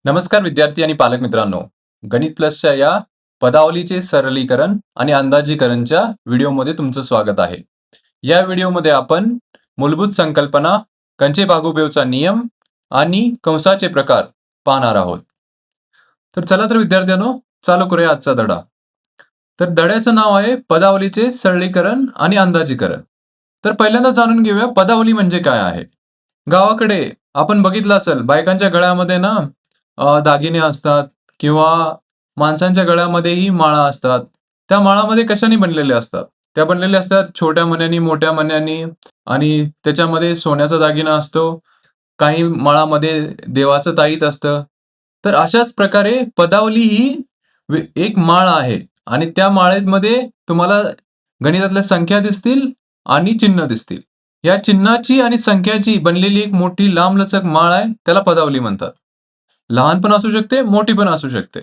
नमस्कार विद्यार्थी आणि पालक मित्रांनो. गणित प्लसच्या या पदावलीचे सरलीकरण आणि अंदाजीकरणच्या व्हिडिओमध्ये तुमचं स्वागत आहे. या व्हिडिओमध्ये आपण मूलभूत संकल्पना, कंचे भागोबेवचा नियम आणि कंसाचे प्रकार पाहणार आहोत. तर चला तर विद्यार्थ्यांनो, चालू करूया आजचा धडा. तर धड्याचं नाव आहे पदावलीचे सरलीकरण आणि अंदाजीकरण. तर पहिल्यांदा जाणून घेऊया पदावली म्हणजे काय आहे. गावाकडे आपण बघितलं असेल, बायकांच्या गळ्यामध्ये ना दागिने असतात किंवा माणसांच्या गळ्यामध्येही माळा असतात. त्या माळामध्ये कशाने बनलेल्या असतात? त्या बनलेल्या असतात छोट्या मण्यांनी, मोठ्या मण्यांनी आणि त्याच्यामध्ये सोन्याचा दागिना असतो. काही माळामध्ये देवाचं ताईत असतं. तर अशाच प्रकारे पदावली ही एक माळ आहे आणि त्या माळेमध्ये तुम्हाला गणितातल्या संख्या दिसतील आणि चिन्ह दिसतील. या चिन्हाची आणि संख्याची बनलेली एक मोठी लांबलचक माळ आहे, त्याला पदावली म्हणतात. लहान पण असू शकते, मोठी पण असू शकते.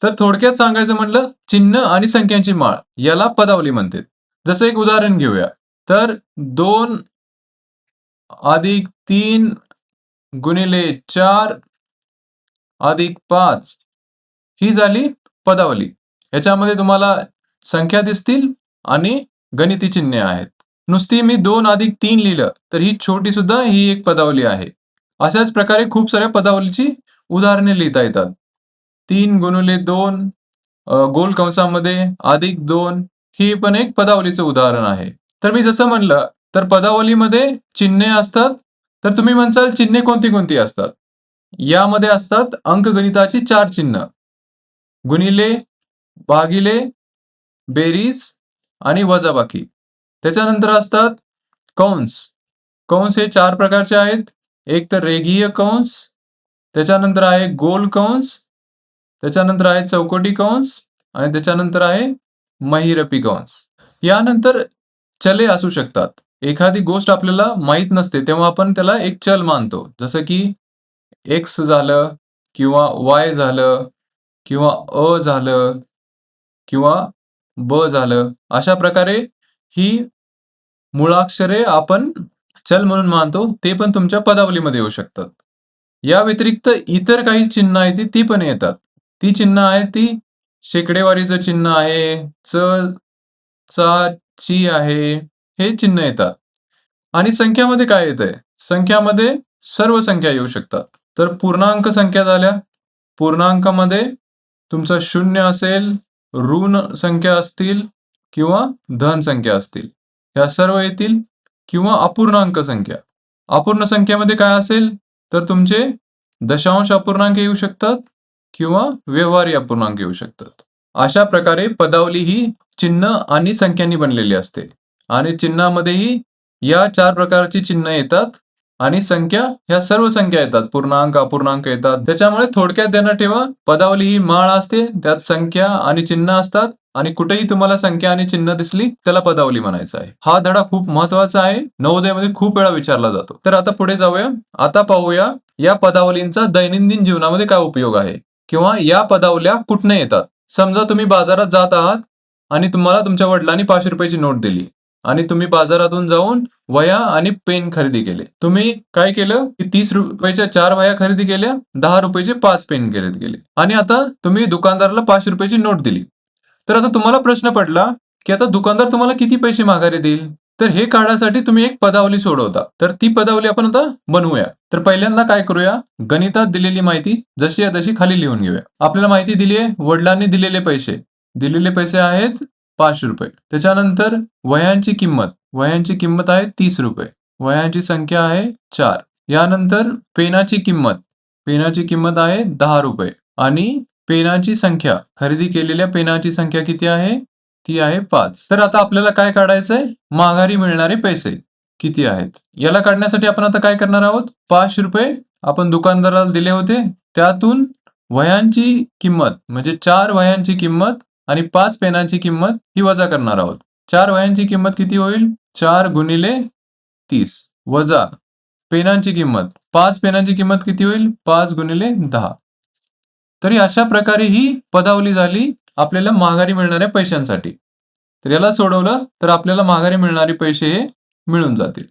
तर थोडक्यात सांगायचं म्हणलं, चिन्ह आणि संख्यांची माळ याला पदावली म्हणते. जसं एक उदाहरण घेऊया. तर 2 अधिक 3 गुणिले 4 अधिक 5 ही झाली पदावली. याच्यामध्ये तुम्हाला संख्या दिसतील आणि गणिती चिन्हे आहेत. नुसती मी 2 अधिक 3 लिहिलं तर ही छोटी सुद्धा ही एक पदावली आहे. अशाच प्रकारे खूप साऱ्या पदावलीची उदाहरणे लिहिता येतात. 3 गुणिले 2 गोल कंसामध्ये अधिक 2 ही पण एक पदावलीचं उदाहरण आहे. तर मी जसं म्हणलं, तर पदावलीमध्ये चिन्हे असतात. तर तुम्ही म्हणसाल चिन्हे कोणती कोणती असतात? यामध्ये असतात अंकगणिताची 4 चिन्ह: गुणिले, भागिले, बेरीज आणि वजाबाकी. त्याच्यानंतर असतात कंस. कंस हे 4 प्रकारचे आहेत. एक तर रेघीय कंस, त्याच्यानंतर आहे गोल कंस, त्याच्यानंतर आहे चौकटी कंस आणि त्याच्यानंतर आहे महिरपी कंस. यानंतर चले असू शकतात. एखादी गोष्ट आपल्याला माहित नसते तेव्हा आपण त्याला एक चल मानतो. जसं की x झालं किंवा y झालं किंवा अ झालं किंवा ब झालं. अशा प्रकारे ही मुळाक्षरे आपण चल म्हणून मानतो. ते पण तुमच्या पदावलीमध्ये येऊ शकतात. या व्यतिरिक्त इतर काही चिन्ह आहेत ती पण येतात. ती चिन्ह आहेत ती शेकडेवारीचं चिन्ह आहे, च, चा, ची आहे, हे चिन्ह येतात. आणि संख्यामध्ये काय येतंय? संख्यामध्ये सर्व संख्या येऊ शकतात. तर पूर्णांक संख्या झाल्या. पूर्णांकामध्ये तुमचं 0 असेल, ऋण संख्या असतील किंवा धन संख्या असतील, या सर्व येतील. किंवा अपूर्णांक संख्या. अपूर्ण संख्येमध्ये काय असेल? तर तुमचे दशांश अपूर्णांक येऊ शकतात किंवा व्यवहारी अपूर्णांक येऊ शकतात. अशा प्रकारे पदावली ही चिन्ह आणि संख्यांनी बनलेली असते आणि चिन्हामध्येही या 4 प्रकारची चिन्ह येतात आणि संख्या ह्या सर्व संख्या येतात. पूर्णांक, अपूर्णांक येतात. त्याच्यामुळे थोडक्यात ध्यानात ठेवा, पदावली ही माळ असते, त्यात संख्या आणि चिन्ह असतात आणि कुठेही तुम्हाला संख्या आणि चिन्ह दिसली त्याला पदावली म्हणायचं आहे. हा धडा खूप महत्वाचा आहे. नवोदयमध्ये खूप वेळा विचारला जातो. तर आता पुढे जाऊया. आता पाहूया या पदावलींचा दैनंदिन जीवनामध्ये काय उपयोग आहे किंवा या पदावल्या कुठनं येतात. समजा तुम्ही बाजारात जात आहात आणि तुम्हाला तुमच्या वडिलांनी 5 रुपयाची नोट दिली आणि तुम्ही बाजारातून जाऊन वह्या आणि पेन खरेदी केले. तुम्ही काय केलं की 30 रुपयाच्या 4 वह्या खरेदी केल्या, 10 रुपयाचे 5 पेन खरेदी केले आणि आता तुम्ही दुकानदाराला 5 रुपयाची नोट दिली. तर आता तुम्हाला प्रश्न पडला की आता दुकानदार तुम्हाला किती पैसे माघारी देईल. तर हे काढण्यासाठी तुम्ही एक पदावली सोडवता. तर ती पदावली आपण आता बनवूया. तर पहिल्यांदा काय करूया, गणितात दिलेली माहिती जशी आहे तशी खाली लिहून घेऊया. आपल्याला माहिती दिली आहे वडिलांनी दिलेले पैसे आहेत 5 रुपये. त्याच्यानंतर वह्यांची किंमत आहे 30 रुपये. वह्यांची संख्या आहे 4. यानंतर पेनाची किंमत आहे 10 रुपये आणि पेनाची संख्या, खरेदी केलेल्या पेनाची संख्या किती आहे? ती आहे 5. तर आता आपल्याला काय काढायचंय? माघारी मिळणारे पैसे किती आहेत. याला काढण्यासाठी आपण आता काय करणार आहोत? 5 रुपये आपण दुकानदाराला दिले होते, त्यातून वह्यांची किंमत म्हणजे 4 वह्यांची किंमत आणि 5 पेनांची किंमत ही वजा करणार आहोत. 4 वह्यांची किंमत किती होईल? 4 गुणिले 30 वजा पेनांची किंमत, 5 पेनांची किंमत किती होईल? 5 गुणिले 10. तरी अशा प्रकारे ही पदावली झाली आपल्याला माघारी मिळणाऱ्या पैशांसाठी. तर याला सोडवलं तर आपल्याला माघारी मिळणारे पैसे हे मिळून जातील.